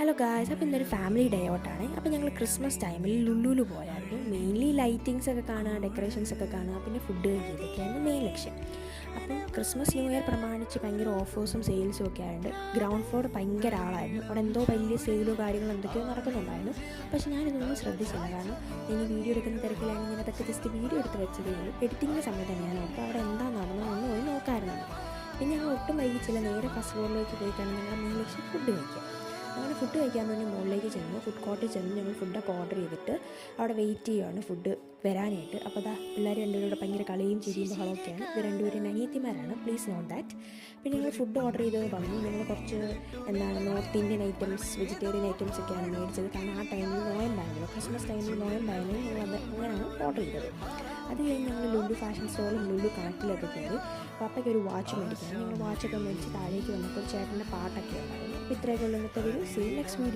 Hello guys, അപ്പോൾ ഇന്നൊരു family day ഔട്ടാണ്. അപ്പോൾ ഞങ്ങൾ ക്രിസ്മസ് ടൈമിൽ ലുലുവിൽ പോയായിരുന്നു. മെയിൻലി ലൈറ്റിങ്സ് ഒക്കെ കാണുക, ഡെക്കറേഷൻസ് ഒക്കെ കാണുക, പിന്നെ ഫുഡ് കഴിക്കുകയൊക്കെയായിരുന്നു മെയിൻ ലക്ഷ്യം. അപ്പോൾ ക്രിസ്മസ് ന്യൂ ഇയർ പ്രമാണിച്ച് ഭയങ്കര ഓഫേഴ്സും സെയിൽസും ഒക്കെ ആയതുകൊണ്ട് ഗ്രൗണ്ട് ഫ്ലോർ ഭയങ്കര ആളായിരുന്നു. അവിടെ എന്തോ വലിയ സെയിലോ കാര്യങ്ങളോ എന്തൊക്കെയോ നടക്കുന്നുണ്ടായിരുന്നു. പക്ഷേ ഞാനിതൊന്നും ശ്രദ്ധിച്ചില്ല. കാരണം ഇനി വീഡിയോ എടുക്കുന്ന തിരക്കിലാണെങ്കിൽ ഞാൻ അതൊക്കെ ജസ്റ്റ് വീഡിയോ എടുത്ത് വെച്ചതേ ഉള്ളൂ. എഡിറ്റിങ്ങിൻ്റെ സമയത്താണ് ഞാൻ നോക്കുക അവിടെ എന്താ നടന്നതെന്ന് പോയി നോക്കാറുണ്ട്. പിന്നെ ഞങ്ങൾ ഒട്ടും വൈകിച്ചില്ല. നേരെ ഫസ്റ്റ് ഫ്ലോറിലേക്ക് പോയിട്ടാണ് ഞങ്ങളുടെ മെയിൻ ലക്ഷ്യം ഫുഡ് കഴിക്കുക. അങ്ങനെ ഫുഡ് കഴിക്കാൻ വേണ്ടി മുകളിലേക്ക് ചെന്നു, ഫുഡ് കോർട്ടിൽ ചെന്ന് ഞങ്ങൾ ഫുഡൊക്കെ ഓർഡർ ചെയ്തിട്ട് അവിടെ വെയിറ്റ് ചെയ്യുകയാണ് ഫുഡ് വരാനായിട്ട്. അപ്പോൾ അതാ പിള്ളേർ രണ്ടുപേരുടെ ഭയങ്കര കളിയും ചിരിയും ബഹളമൊക്കെയാണ്. ഇത് രണ്ടുപേരും അനിയത്തിമാരാണ്, പ്ലീസ് നോട്ട് ദാറ്റ്. പിന്നെ ഞങ്ങൾ ഫുഡ് ഓർഡർ ചെയ്തത് വന്നു. ഞങ്ങൾ കുറച്ച് north Indian items, vegetarian items ഒക്കെയാണ് മേടിച്ചത്. കാരണം ആ ടൈമിൽ നോയമ്പായിരുന്നു, ക്രിസ്മസ് ടൈമിൽ നോയമ്പായിരുന്നു. ഞങ്ങളത് അങ്ങനെയാണ് ഓർഡർ ചെയ്തത്. അത് കഴിഞ്ഞ് ഞങ്ങൾ ലുലു ഫാഷൻ സ്റ്റോറിലും ലുലു കണക്റ്റിലൊക്കെ കയറി. പപ്പയ്ക്ക് ഒരു വാച്ച് മേടിക്കണം. ഞങ്ങൾ വാച്ചൊക്കെ മേടിച്ച് താഴേക്ക് വന്നപ്പോൾ ചേട്ടൻ്റെ പാട്ടൊക്കെ ഉണ്ടായിരുന്നു. അപ്പോൾ ഇത്രയൊക്കെ ഉള്ള ഇന്നത്തെ വീഡിയോ. See next video.